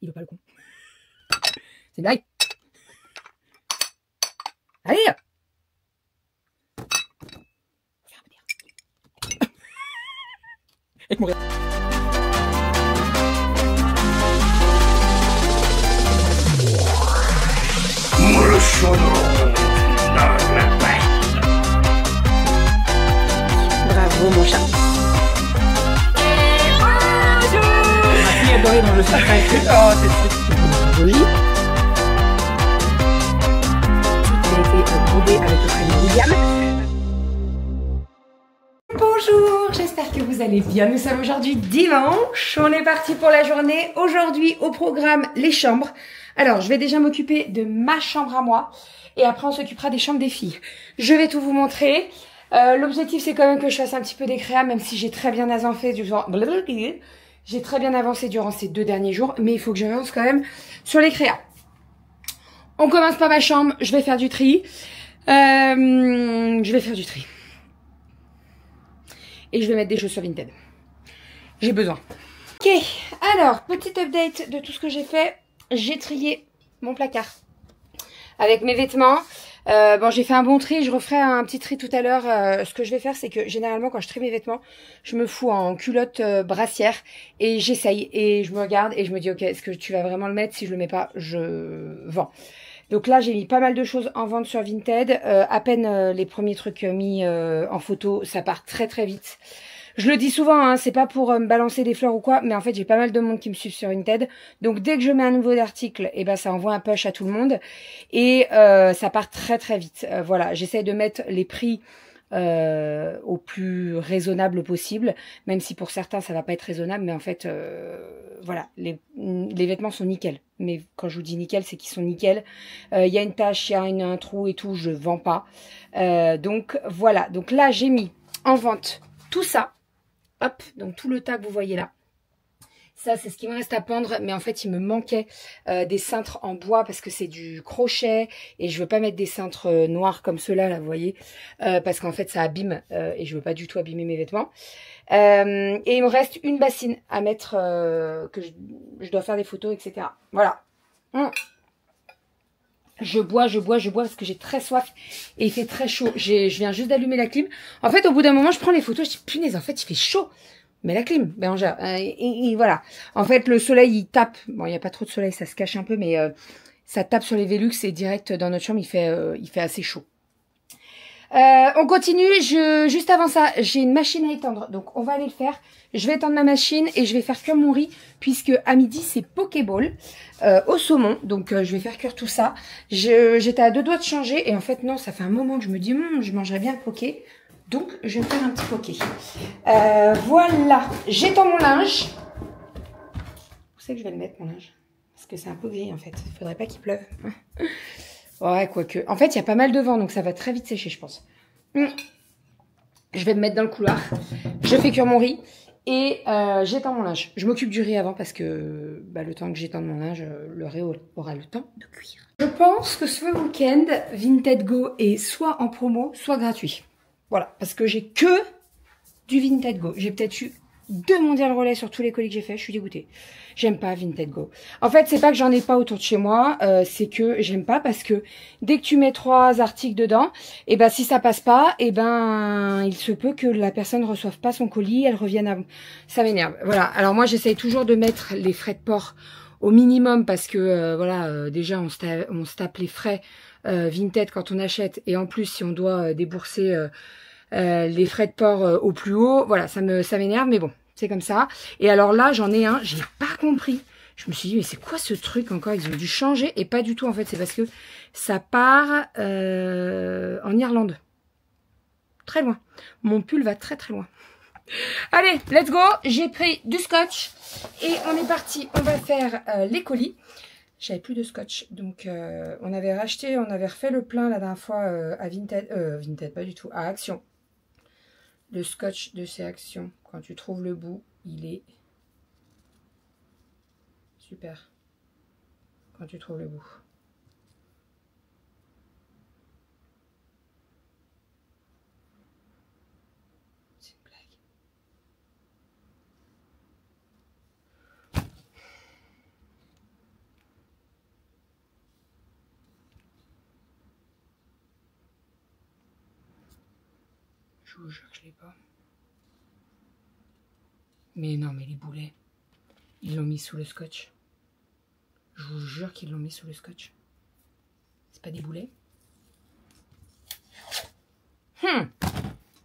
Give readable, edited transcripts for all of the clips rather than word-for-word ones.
Il veut pas le con. C'est une blague. Allez. Avec mon rêve. Bravo mon chat. Ma fille adorée dans le secret. Oh, c'est joli. Tout a été brodé avec le prénom William. Bonjour, j'espère que vous allez bien. Nous sommes aujourd'hui dimanche. On est parti pour la journée. Aujourd'hui au programme les chambres. Alors je vais déjà m'occuper de ma chambre à moi. Et après on s'occupera des chambres des filles. Je vais tout vous montrer. L'objectif c'est quand même que je fasse un petit peu des créas, même si j'ai très bien avancé durant ces 2 derniers jours, mais il faut que j'avance quand même sur les créas. On commence par ma chambre, je vais faire du tri. Et je vais mettre des choses sur Vinted. J'ai besoin. Ok, alors, petite update de tout ce que j'ai fait. J'ai trié mon placard avec mes vêtements. Bon, j'ai fait un bon tri, je referai un petit tri tout à l'heure. Ce que je vais faire, c'est que généralement, quand je trie mes vêtements, je me fous en culotte brassière et j'essaye. Et je me regarde et je me dis, ok, est-ce que tu vas vraiment le mettre? Si je le mets pas, je vends. Donc là, j'ai mis pas mal de choses en vente sur Vinted. À peine les premiers trucs mis en photo, ça part très très vite. Je le dis souvent, hein, c'est pas pour me balancer des fleurs ou quoi, mais en fait j'ai pas mal de monde qui me suivent sur Vinted. Donc dès que je mets un nouveau article, et ben ça envoie un push à tout le monde et ça part très très vite. Voilà, j'essaie de mettre les prix au plus raisonnable possible, même si pour certains ça va pas être raisonnable, mais en fait voilà, les vêtements sont nickel. Mais quand je vous dis nickel, c'est qu'ils sont nickel. Il y a une tache, il y a un trou et tout, je vends pas. Donc voilà, donc là j'ai mis en vente tout ça. Hop, donc tout le tas que vous voyez là. Ça, c'est ce qui me reste à pendre, mais en fait, il me manquait des cintres en bois parce que c'est du crochet et je veux pas mettre des cintres noirs comme ceux-là, là, vous voyez, parce qu'en fait, ça abîme et je veux pas du tout abîmer mes vêtements. Et il me reste une bassine à mettre, que je dois faire des photos, etc. Voilà. Je bois parce que j'ai très soif et il fait très chaud. Je viens juste d'allumer la clim. En fait, au bout d'un moment, je prends les photos, je dis punaise, en fait, il fait chaud. Mais la clim, Bérangère, et voilà. En fait, le soleil, il tape. Bon, il n'y a pas trop de soleil, ça se cache un peu, mais ça tape sur les Velux et direct dans notre chambre, il fait assez chaud. On continue. Juste avant ça, j'ai une machine à étendre, donc on va aller le faire. Je vais étendre ma machine et je vais faire cuire mon riz puisque à midi c'est Pokéball au saumon, donc je vais faire cuire tout ça. J'étais à 2 doigts de changer et en fait non, ça fait un moment que je me dis je mangerais bien le poké, donc je vais me faire un petit poké. Voilà, j'étends mon linge. Où c'est que je vais le mettre mon linge? Parce que c'est un peu gris en fait. Il faudrait pas qu'il pleuve. Ouais, quoique. En fait, il y a pas mal de vent, donc ça va très vite sécher, je pense. Je vais me mettre dans le couloir. Je fais cuire mon riz et j'étends mon linge. Je m'occupe du riz avant parce que le temps que j'étende mon linge, le riz aura le temps de cuire. Je pense que ce week-end, Vinted Go est soit en promo, soit gratuit. Voilà, parce que j'ai que du Vinted Go. J'ai peut-être eu 2 mondiales relais sur tous les colis que j'ai fait. Je suis dégoûtée. J'aime pas Vinted Go. En fait, c'est pas que j'en ai pas autour de chez moi, c'est que j'aime pas parce que dès que tu mets 3 articles dedans, et ben si ça passe pas, et ben il se peut que la personne ne reçoive pas son colis, elle revienne à... Ça m'énerve. Voilà. Alors moi, j'essaye toujours de mettre les frais de port au minimum parce que voilà, déjà on se tape les frais Vinted quand on achète et en plus si on doit débourser les frais de port au plus haut, voilà, ça m'énerve, mais bon. C'est comme ça. Et alors là, j'en ai un, j'ai pas compris. Je me suis dit, mais c'est quoi ce truc encore? Ils ont dû changer. Et pas du tout, en fait. C'est parce que ça part en Irlande. Très loin. Mon pull va très très loin. Allez, let's go. J'ai pris du scotch. Et on est parti. On va faire les colis. J'avais plus de scotch. Donc, on avait refait le plein la dernière fois à Vinted. Vinted, pas du tout. À Action. Le scotch de chez Action. Quand tu trouves le bout, il est super. Quand tu trouves le bout. C'est une blague. Je vous jure que je l'ai pas. Mais non, mais les boulets, ils l'ont mis sous le scotch. Je vous jure qu'ils l'ont mis sous le scotch. C'est pas des boulets.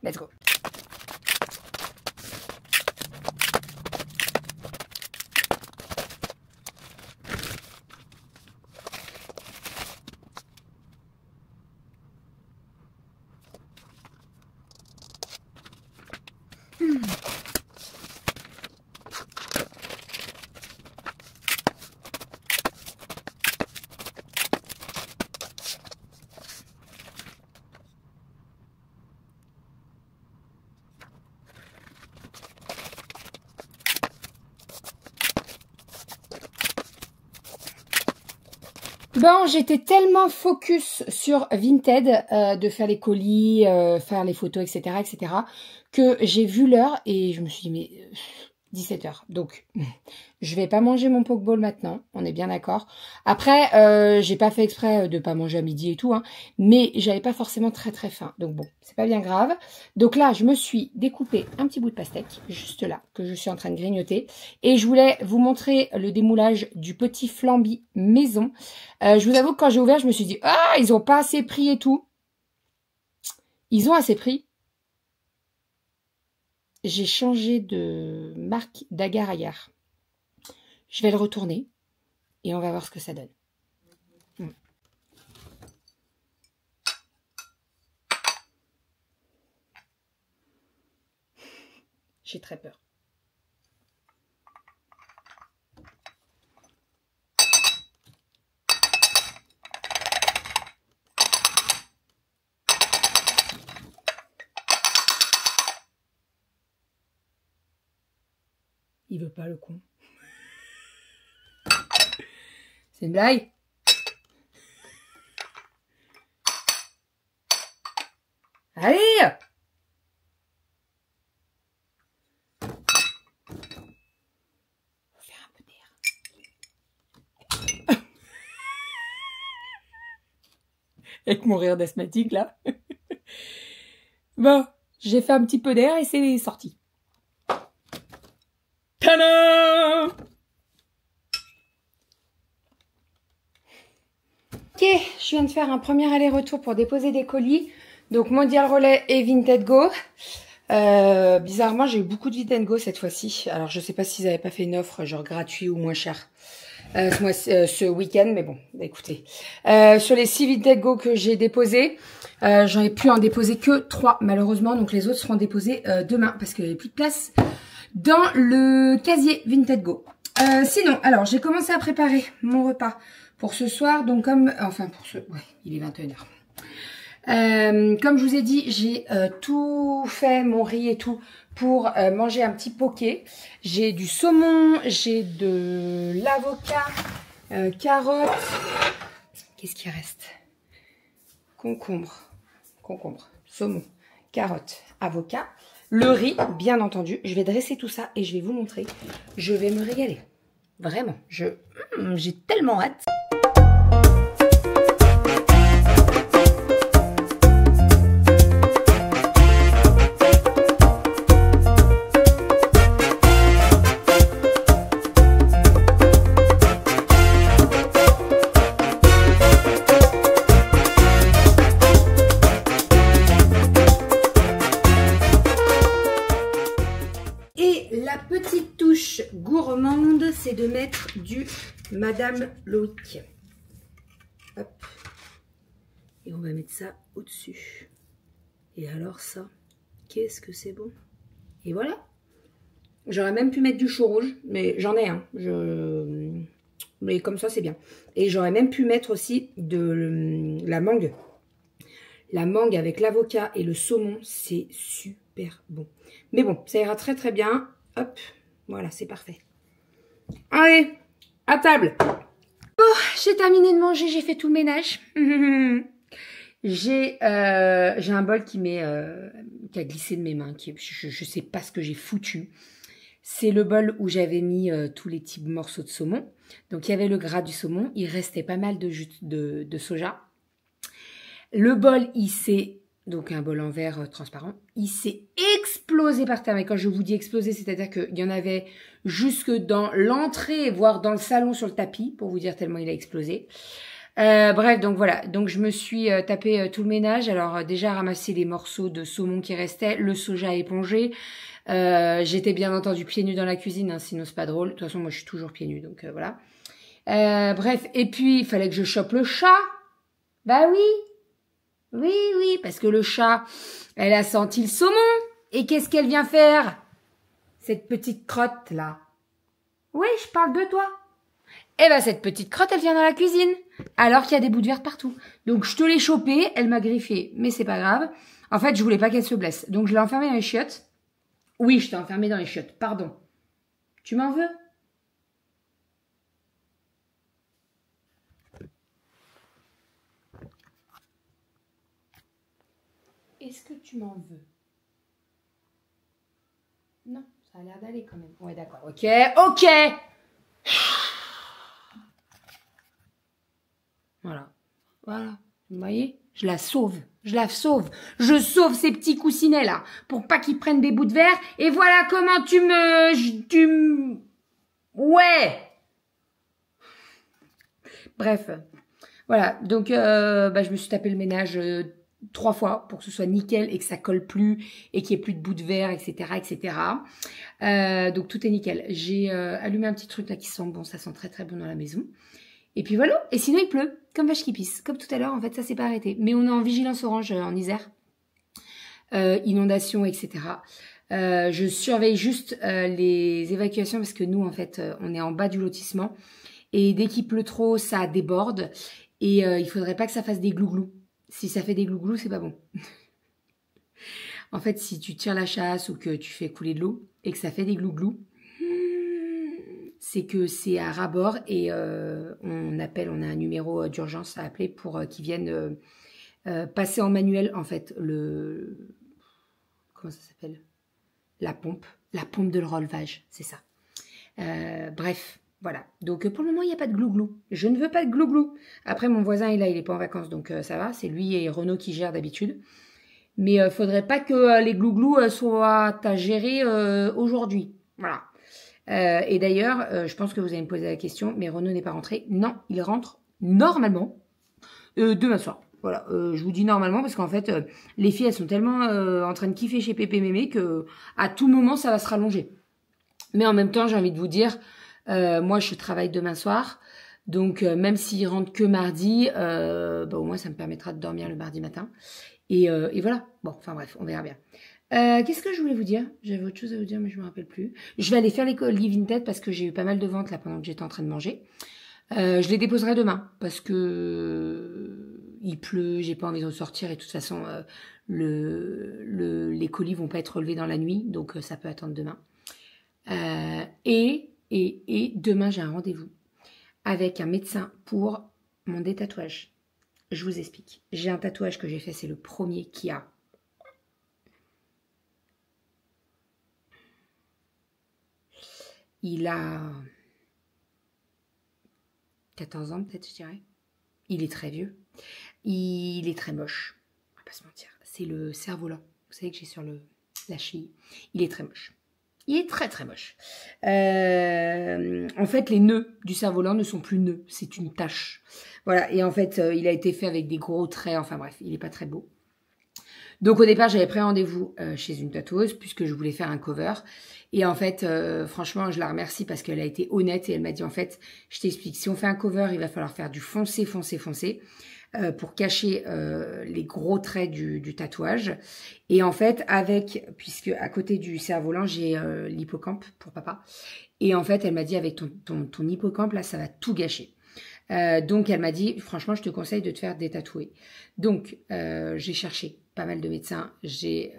Let's go. Bon, j'étais tellement focus sur Vinted, de faire les colis, faire les photos, etc., que j'ai vu l'heure et je me suis dit, mais 17 h. Donc, je vais pas manger mon pokeball maintenant, on est bien d'accord. Après, j'ai pas fait exprès de pas manger à midi et tout, hein, mais j'avais pas forcément très faim. Donc bon, c'est pas bien grave. Donc là, je me suis découpé un petit bout de pastèque, juste là, que je suis en train de grignoter. Et je voulais vous montrer le démoulage du petit flambi maison. Je vous avoue que quand j'ai ouvert, je me suis dit, ah, ils ont pas assez pris et tout. Ils ont assez pris. J'ai changé de marque d'agar-agar. Je vais le retourner et on va voir ce que ça donne. J'ai très peur. Il veut pas le con. C'est une blague? Allez! Faut faire un peu d'air. Avec mon rire d'asthmatique là. Bon, j'ai fait un petit peu d'air et c'est sorti. Tadam! Ok, je viens de faire un premier aller-retour pour déposer des colis. Donc Mondial Relay et Vinted Go. Bizarrement, j'ai eu beaucoup de Vinted Go cette fois-ci. Alors je sais pas s'ils avaient pas fait une offre genre gratuit ou moins cher ce week-end, mais bon, écoutez. Sur les 6 Vinted Go que j'ai déposés, j'en ai pu en déposer que 3 malheureusement. Donc les autres seront déposés demain parce qu'il n'y avait plus de place dans le casier Vinted Go. Sinon, alors j'ai commencé à préparer mon repas pour ce soir. Donc comme, enfin pour ce, ouais, il est 21 h. Comme je vous ai dit, j'ai tout fait, mon riz et tout, pour manger un petit poké. J'ai du saumon, j'ai de l'avocat, carottes. Qu'est-ce qui reste? Concombre, saumon, carottes, avocat. Le riz, bien entendu. Je vais dresser tout ça et je vais vous montrer. Je vais me régaler. Vraiment, j'ai tellement hâte. Gourmande, c'est de mettre du Madame Loïc. Hop. Et on va mettre ça au-dessus. Et alors ça, qu'est-ce que c'est bon. Et voilà. J'aurais même pu mettre du chou rouge, mais j'en ai un. Mais comme ça, c'est bien. Et j'aurais même pu mettre aussi de la mangue. La mangue avec l'avocat et le saumon, c'est super bon. Mais bon, ça ira très bien. Hop, voilà, c'est parfait. Allez, à table. Bon, j'ai terminé de manger, j'ai fait tout le ménage. J'ai un bol qui a glissé de mes mains. Je sais pas ce que j'ai foutu. C'est le bol où j'avais mis tous les petits morceaux de saumon. Donc il y avait le gras du saumon. Il restait pas mal de jus de soja. Le bol, il s'est Donc un bol en verre transparent. Il s'est explosé par terre. Mais quand je vous dis explosé, c'est-à-dire qu'il y en avait jusque dans l'entrée, voire dans le salon sur le tapis, pour vous dire tellement il a explosé. Bref, donc voilà. Donc je me suis tapé tout le ménage. Alors déjà ramasser les morceaux de saumon qui restaient, le soja épongé. J'étais bien entendu pieds nus dans la cuisine, hein, sinon c'est pas drôle. De toute façon, moi je suis toujours pieds nus, donc voilà. Bref, et puis il fallait que je chope le chat. Bah oui. Oui, parce que le chat, elle a senti le saumon. Et qu'est-ce qu'elle vient faire? Cette petite crotte, là. Oui, je parle de toi. Eh ben, cette petite crotte, elle vient dans la cuisine. Alors qu'il y a des bouts de verre partout. Donc, je te l'ai chopée, elle m'a griffé. Mais c'est pas grave. En fait, je voulais pas qu'elle se blesse. Donc, je l'ai enfermée dans les chiottes. Oui, je t'ai enfermée dans les chiottes. Pardon. Tu m'en veux? Est-ce que tu m'en veux? Non, ça a l'air d'aller quand même. Ouais, d'accord. Ok. Voilà. Vous voyez? Je la sauve. Je sauve ces petits coussinets là pour pas qu'ils prennent des bouts de verre. Et voilà comment Ouais. Bref. Voilà. Donc, je me suis tapé le ménage 3 fois pour que ce soit nickel et que ça colle plus et qu'il n'y ait plus de bouts de verre, etc., etc. Donc, tout est nickel. J'ai allumé un petit truc là qui sent bon. Ça sent très, très bon dans la maison. Et puis voilà. Et sinon, il pleut. Comme vache qui pisse. Comme tout à l'heure, en fait, ça s'est pas arrêté. Mais on est en vigilance orange en Isère. Inondations, etc. Je surveille juste les évacuations parce que nous, en fait, on est en bas du lotissement. Et dès qu'il pleut trop, ça déborde. Et il faudrait pas que ça fasse des glouglous. Si ça fait des glouglous, c'est pas bon. En fait, si tu tires la chasse ou que tu fais couler de l'eau et que ça fait des glouglous, c'est que c'est à ras-bord et on a un numéro d'urgence à appeler pour qu'ils viennent passer en manuel, en fait, comment ça s'appelle? La pompe de relevage, c'est ça. Bref, voilà. Donc pour le moment, il n'y a pas de glouglou. Je ne veux pas de glouglou. Après, mon voisin est là, il n'est pas en vacances, donc ça va. C'est lui et Renaud qui gèrent d'habitude. Mais faudrait pas que les glouglous soient à gérer aujourd'hui. Voilà. Et d'ailleurs, je pense que vous allez me poser la question, mais Renaud n'est pas rentré. Non, il rentre normalement demain soir. Voilà, je vous dis normalement parce qu'en fait, les filles, elles sont tellement en train de kiffer chez Pépé Mémé que à tout moment, ça va se rallonger. Mais en même temps, j'ai envie de vous dire, moi, je travaille demain soir. Donc, même s'il rentre que mardi, au moins, ça me permettra de dormir le mardi matin. Et voilà. Bon, enfin bref, on verra bien. Qu'est-ce que je voulais vous dire? J'avais autre chose à vous dire, mais je me rappelle plus. Je vais aller faire les colis Vinted parce que j'ai eu pas mal de ventes là pendant que j'étais en train de manger. Je les déposerai demain parce que il pleut, j'ai pas envie de ressortir et de toute façon les colis vont pas être relevés dans la nuit, donc ça peut attendre demain. Et demain j'ai un rendez-vous avec un médecin pour mon détatouage. Je vous explique. J'ai un tatouage que j'ai fait, c'est le premier qui a. Il a 14 ans peut-être, je dirais. Il est très vieux. Il est très moche. On va pas se mentir. C'est le cerf-volant. Vous savez que j'ai sur la cheville. Il est très moche. Il est très très moche. En fait, les nœuds du cerf-volant ne sont plus nœuds. C'est une tache. Voilà. Et en fait, il a été fait avec des gros traits. Enfin bref, il n'est pas très beau. Donc au départ, j'avais pris rendez-vous chez une tatoueuse puisque je voulais faire un cover. Et en fait, franchement, je la remercie parce qu'elle a été honnête et elle m'a dit en fait, je t'explique, si on fait un cover, il va falloir faire du foncé pour cacher les gros traits du tatouage. Et en fait, puisque à côté du cerf-volant, j'ai l'hippocampe pour papa. Et en fait, elle m'a dit avec ton hippocampe, là, ça va tout gâcher. Donc, elle m'a dit, franchement, je te conseille de te faire détatouer. Donc, j'ai cherché pas mal de médecins. J'ai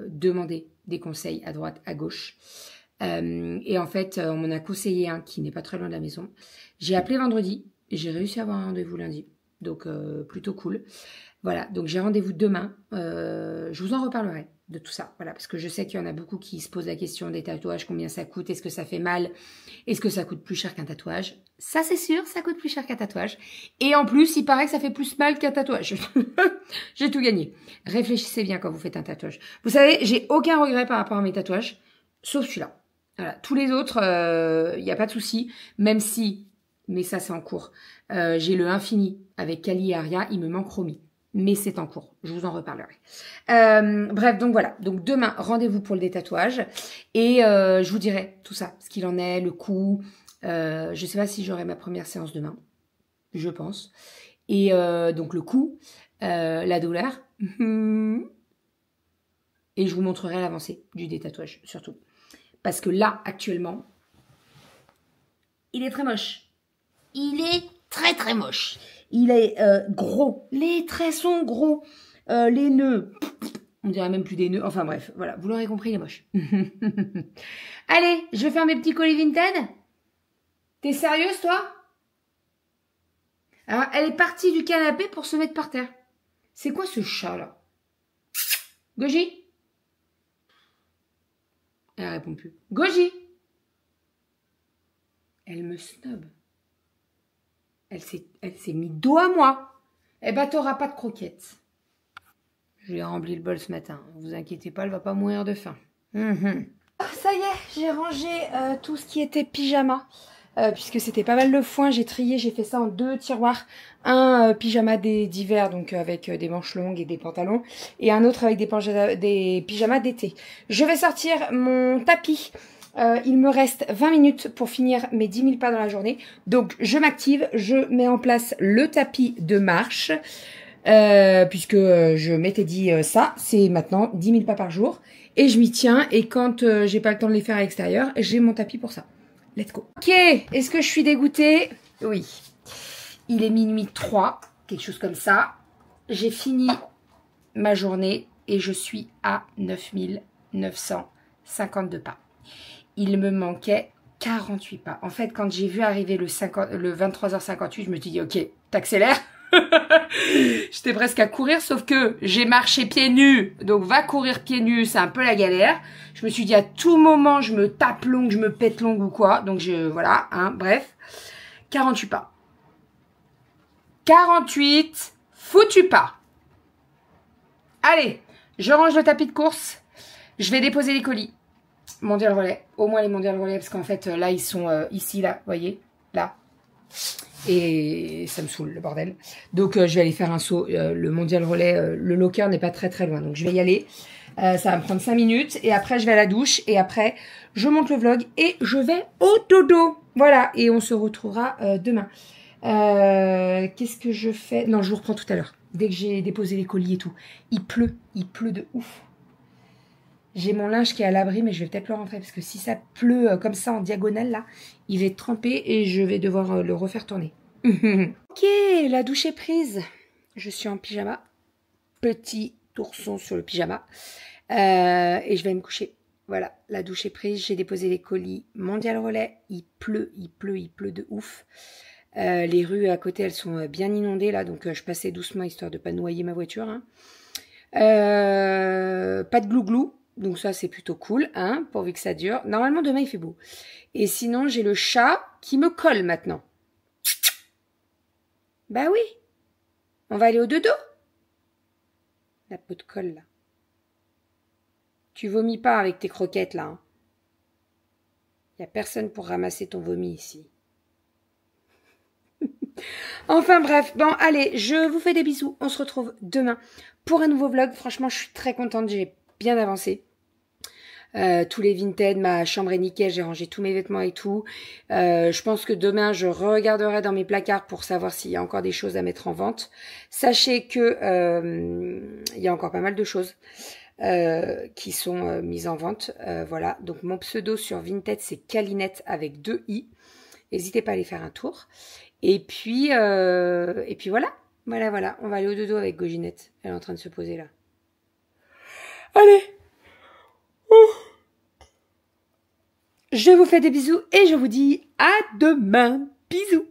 demandé des conseils à droite, à gauche. Et en fait, on m'en a conseillé un qui n'est pas très loin de la maison. J'ai appelé vendredi et j'ai réussi à avoir un rendez-vous lundi. Donc, plutôt cool. Voilà, donc j'ai rendez-vous demain. Je vous en reparlerai. de tout ça. Voilà, parce que je sais qu'il y en a beaucoup qui se posent la question des tatouages, combien ça coûte, est-ce que ça fait mal, est-ce que ça coûte plus cher qu'un tatouage? Ça, c'est sûr, ça coûte plus cher qu'un tatouage. Et en plus, il paraît que ça fait plus mal qu'un tatouage. J'ai tout gagné. Réfléchissez bien quand vous faites un tatouage. Vous savez, j'ai aucun regret par rapport à mes tatouages, sauf celui-là. Voilà, tous les autres, il n'y a pas de souci, même si, mais ça c'est en cours, j'ai le infini avec Kali et Aria, il me manque Romy. Mais c'est en cours, je vous en reparlerai. Bref, donc voilà. Donc demain, rendez-vous pour le détatouage. Et je vous dirai tout ça, ce qu'il en est, le coût. Je ne sais pas si j'aurai ma première séance demain. Je pense. Et donc le coût, la douleur. Et je vous montrerai l'avancée du détatouage, surtout. Parce que là, actuellement, il est très moche. Il est très très moche. Il est gros. Les traits sont gros. Les nœuds, on dirait même plus des nœuds. Enfin bref, voilà, vous l'aurez compris, il est moche. Allez, je vais faire mes petits colis Vinted. T'es sérieuse, toi? Alors, elle est partie du canapé pour se mettre par terre. C'est quoi ce chat, là? Goji? Elle répond plus. Goji? Elle me snob. Elle s'est mis dos à moi. Eh ben, t'auras pas de croquettes. Je lui ai rempli le bol ce matin. Vous inquiétez pas, elle va pas mourir de faim. Ça y est, j'ai rangé tout ce qui était pyjama. Puisque c'était pas mal de foin, j'ai trié, j'ai fait ça en 2 tiroirs. Un pyjama d'hiver, donc avec des manches longues et des pantalons. Et un autre avec des pyjamas d'été. Je vais sortir mon tapis. Il me reste 20 minutes pour finir mes 10 000 pas dans la journée. Donc je m'active, je mets en place le tapis de marche. Puisque je m'étais dit ça, c'est maintenant 10 000 pas par jour. Et je m'y tiens. Et quand j'ai pas le temps de les faire à l'extérieur, j'ai mon tapis pour ça. Let's go. Ok, est-ce que je suis dégoûtée? Oui. Il est minuit 3, quelque chose comme ça. J'ai fini ma journée et je suis à 9 952 pas. Il me manquait 48 pas. En fait, quand j'ai vu arriver le 23h58, je me suis dit, ok, t'accélères. J'étais presque à courir, sauf que j'ai marché pieds nus. Donc, va courir pieds nus, c'est un peu la galère. Je me suis dit, à tout moment, je me tape l'ongle, je me pète l'ongle ou quoi. Donc, voilà, hein, bref. 48 pas. 48 foutus pas. Allez, je range le tapis de course. Je vais déposer les colis. Mondial relais. Au moins les mondial relais, parce qu'en fait, là, ils sont ici, là, vous voyez, là. Et ça me saoule, le bordel. Donc, je vais aller faire un saut. Le mondial relais, le locker n'est pas très très loin. Donc, je vais y aller. Ça va me prendre 5 minutes. Et après, je vais à la douche. Et après, je monte le vlog. Et je vais au dodo. Voilà. Et on se retrouvera demain. Qu'est-ce que je fais? Non, je vous reprends tout à l'heure. Dès que j'ai déposé les colis et tout. Il pleut de ouf. J'ai mon linge qui est à l'abri, mais je vais peut-être le rentrer. Parce que si ça pleut comme ça en diagonale, là, il va être trempé et je vais devoir le refaire tourner. Ok, la douche est prise. Je suis en pyjama. Petit ourson sur le pyjama. Et je vais me coucher. Voilà, la douche est prise. J'ai déposé les colis mondial relais. Il pleut de ouf. Les rues à côté, elles sont bien inondées là. Donc, je passais doucement histoire de ne pas noyer ma voiture. Hein. Pas de glouglou. Donc ça, c'est plutôt cool, hein, pourvu que ça dure. Normalement, demain, il fait beau. Et sinon, j'ai le chat qui me colle maintenant. Bah oui. On va aller au dodo. La peau de colle, là. Tu vomis pas avec tes croquettes, là. Hein. Y a personne pour ramasser ton vomi ici. Enfin bref, bon, allez, je vous fais des bisous. On se retrouve demain pour un nouveau vlog. Franchement, je suis très contente, j'ai bien avancé. Tous les Vinted, ma chambre est nickel, j'ai rangé tous mes vêtements et tout. Je pense que demain, je regarderai dans mes placards pour savoir s'il y a encore des choses à mettre en vente. Sachez que il y a encore pas mal de choses qui sont mises en vente. Voilà, donc mon pseudo sur Vinted, c'est Calinette avec 2 i. N'hésitez pas à aller faire un tour. Et puis voilà. Voilà. On va aller au dodo avec Goginette. Elle est en train de se poser là. Allez. Je vous fais des bisous et je vous dis à demain. Bisous.